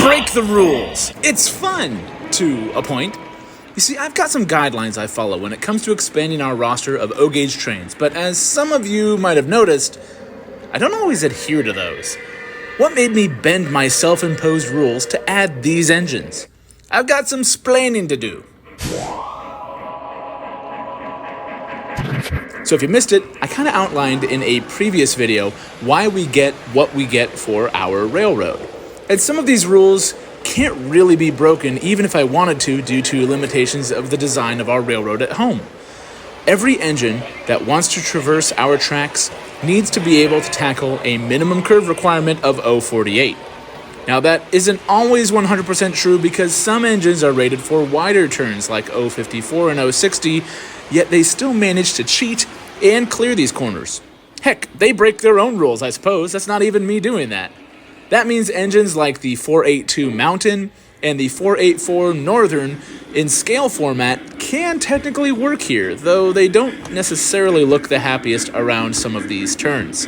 break the rules. It's fun, to a point. You see, I've got some guidelines I follow when it comes to expanding our roster of O-gauge trains, but as some of you might have noticed, I don't always adhere to those. What made me bend my self-imposed rules to add these engines? I've got some splaining to do. So if you missed it, I kind of outlined in a previous video why we get what we get for our railroad. And some of these rules can't really be broken even if I wanted to due to limitations of the design of our railroad at home. Every engine that wants to traverse our tracks needs to be able to tackle a minimum curve requirement of 0.48. Now that isn't always 100% true because some engines are rated for wider turns like 0.54 and 0.60, yet they still manage to cheat and clear these corners. Heck, they break their own rules, I suppose. That's not even me doing that. That means engines like the 482 Mountain and the 484 Northern in scale format can technically work here, though they don't necessarily look the happiest around some of these turns.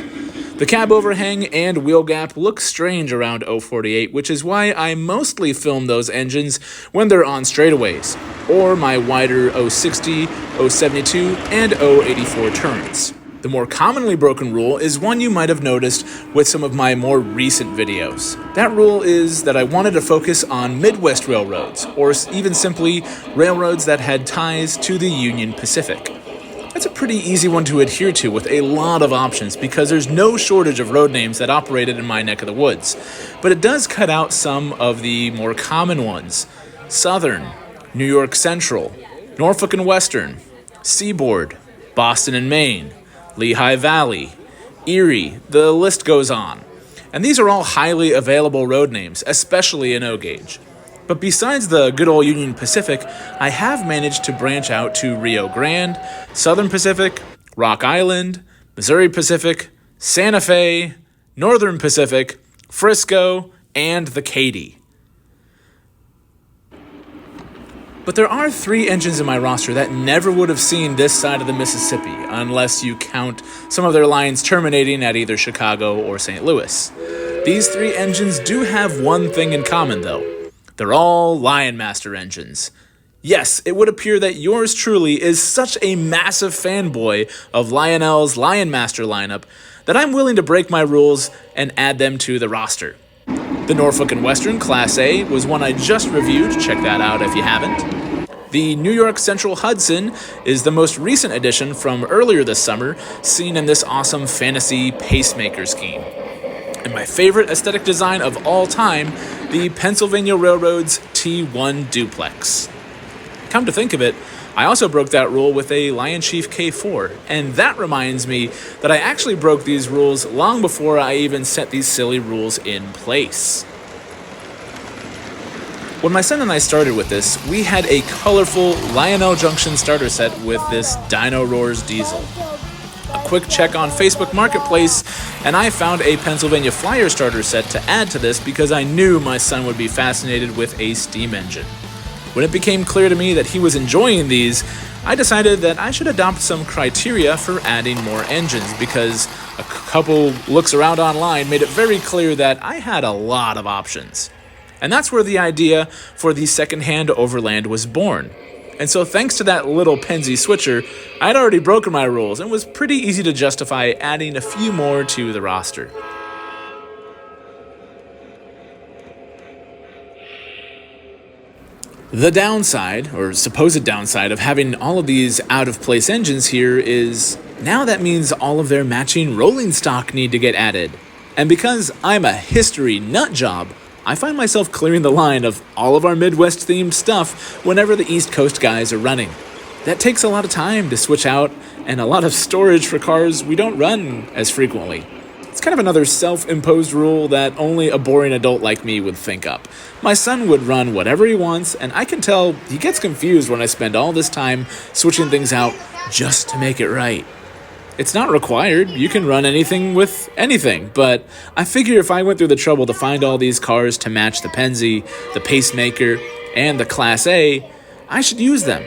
The cab overhang and wheel gap look strange around 0.48, which is why I mostly film those engines when they're on straightaways, or my wider 0.60, 0.72, and 0.84 turns. The more commonly broken rule is one you might have noticed with some of my more recent videos. That rule is that I wanted to focus on Midwest railroads, or even simply railroads that had ties to the Union Pacific. That's a pretty easy one to adhere to with a lot of options because there's no shortage of road names that operated in my neck of the woods. But it does cut out some of the more common ones. Southern, New York Central, Norfolk and Western, Seaboard, Boston and Maine, Lehigh Valley, Erie, the list goes on. And these are all highly available road names, especially in O-gauge. But besides the good old Union Pacific, I have managed to branch out to Rio Grande, Southern Pacific, Rock Island, Missouri Pacific, Santa Fe, Northern Pacific, Frisco, and the Katy. But there are 3 engines in my roster that never would have seen this side of the Mississippi, unless you count some of their lines terminating at either Chicago or St. Louis. These 3 engines do have one thing in common, though. They're all Lionmaster engines. Yes, it would appear that yours truly is such a massive fanboy of Lionel's Lionmaster lineup that I'm willing to break my rules and add them to the roster. The Norfolk and Western Class A was one I just reviewed. Check that out if you haven't. The New York Central Hudson is the most recent addition from earlier this summer, seen in this awesome fantasy pacemaker scheme. And my favorite aesthetic design of all time, the Pennsylvania Railroad's T1 Duplex. Come to think of it, I also broke that rule with a Lion Chief K4, and that reminds me that I actually broke these rules long before I even set these silly rules in place. When my son and I started with this, we had a colorful Lionel Junction starter set with this Dino Roars diesel. A quick check on Facebook Marketplace, and I found a Pennsylvania Flyer starter set to add to this because I knew my son would be fascinated with a steam engine. When it became clear to me that he was enjoying these, I decided that I should adopt some criteria for adding more engines because a couple looks around online made it very clear that I had a lot of options. And that's where the idea for the second-hand Overland was born. And so thanks to that little Penzi switcher, I'd already broken my rules and was pretty easy to justify adding a few more to the roster. The downside, or supposed downside, of having all of these out-of-place engines here is now that means all of their matching rolling stock need to get added. And because I'm a history nut job, I find myself clearing the line of all of our Midwest-themed stuff whenever the East Coast guys are running. That takes a lot of time to switch out and a lot of storage for cars we don't run as frequently. It's kind of another self-imposed rule that only a boring adult like me would think up. My son would run whatever he wants, and I can tell he gets confused when I spend all this time switching things out just to make it right. It's not required, you can run anything with anything, but I figure if I went through the trouble to find all these cars to match the Penzi, the Pacemaker, and the Class A, I should use them.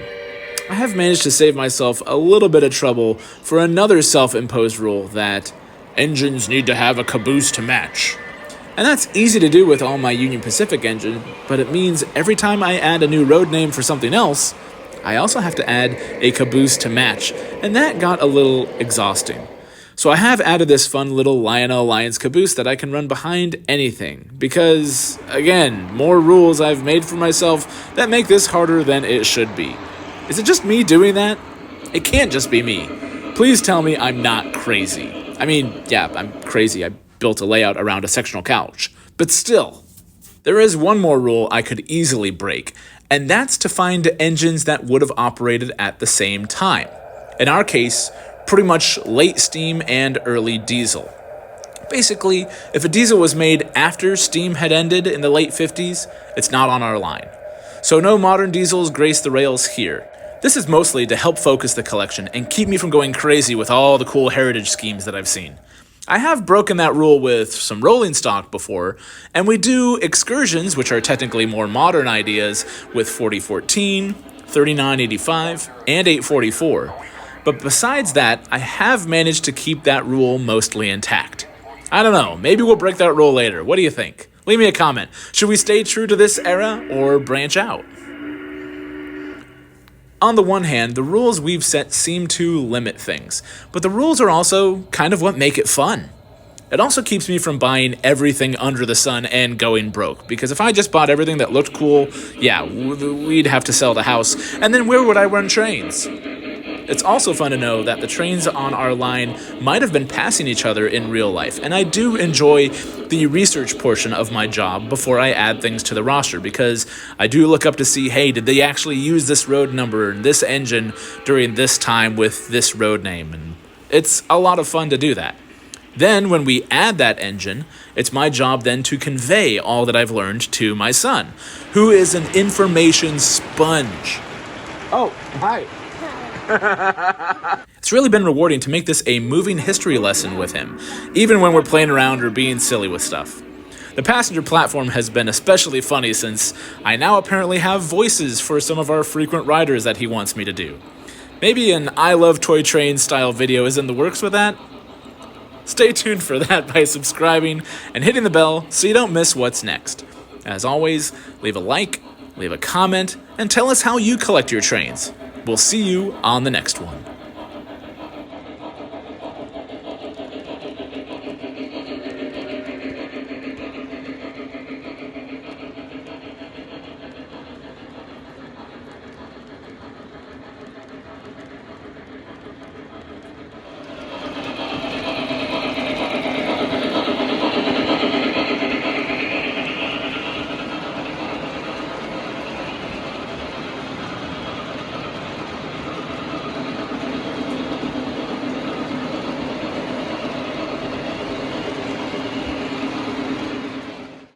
I have managed to save myself a little bit of trouble for another self-imposed rule that engines need to have a caboose to match. And that's easy to do with all my Union Pacific engine, but it means every time I add a new road name for something else, I also have to add a caboose to match, and that got a little exhausting. So I have added this fun little Lionel Lions caboose that I can run behind anything, because, again, more rules I've made for myself that make this harder than it should be. Is it just me doing that? It can't just be me. Please tell me I'm not crazy. I mean, yeah, I'm crazy. I built a layout around a sectional couch. But still, there is one more rule I could easily break, and that's to find engines that would have operated at the same time. In our case, pretty much late steam and early diesel. Basically, if a diesel was made after steam had ended in the late 50s, it's not on our line. So no modern diesels grace the rails here. This is mostly to help focus the collection and keep me from going crazy with all the cool heritage schemes that I've seen. I have broken that rule with some rolling stock before, and we do excursions, which are technically more modern ideas, with 4014, 3985, and 844. But besides that, I have managed to keep that rule mostly intact. I don't know, maybe we'll break that rule later. What do you think? Leave me a comment. Should we stay true to this era or branch out? On the one hand, the rules we've set seem to limit things, but the rules are also kind of what make it fun. It also keeps me from buying everything under the sun and going broke, because if I just bought everything that looked cool, yeah, we'd have to sell the house, and then where would I run trains? It's also fun to know that the trains on our line might have been passing each other in real life, and I do enjoy the research portion of my job before I add things to the roster, because I do look up to see, hey, did they actually use this road number and this engine during this time with this road name, and it's a lot of fun to do that. Then, when we add that engine, it's my job then to convey all that I've learned to my son, who is an information sponge. Oh, hi. It's really been rewarding to make this a moving history lesson with him, even when we're playing around or being silly with stuff. The passenger platform has been especially funny since I now apparently have voices for some of our frequent riders that he wants me to do. Maybe an I Love Toy Train style video is in the works with that? Stay tuned for that by subscribing and hitting the bell so you don't miss what's next. As always, leave a like, leave a comment, and tell us how you collect your trains. We'll see you on the next one.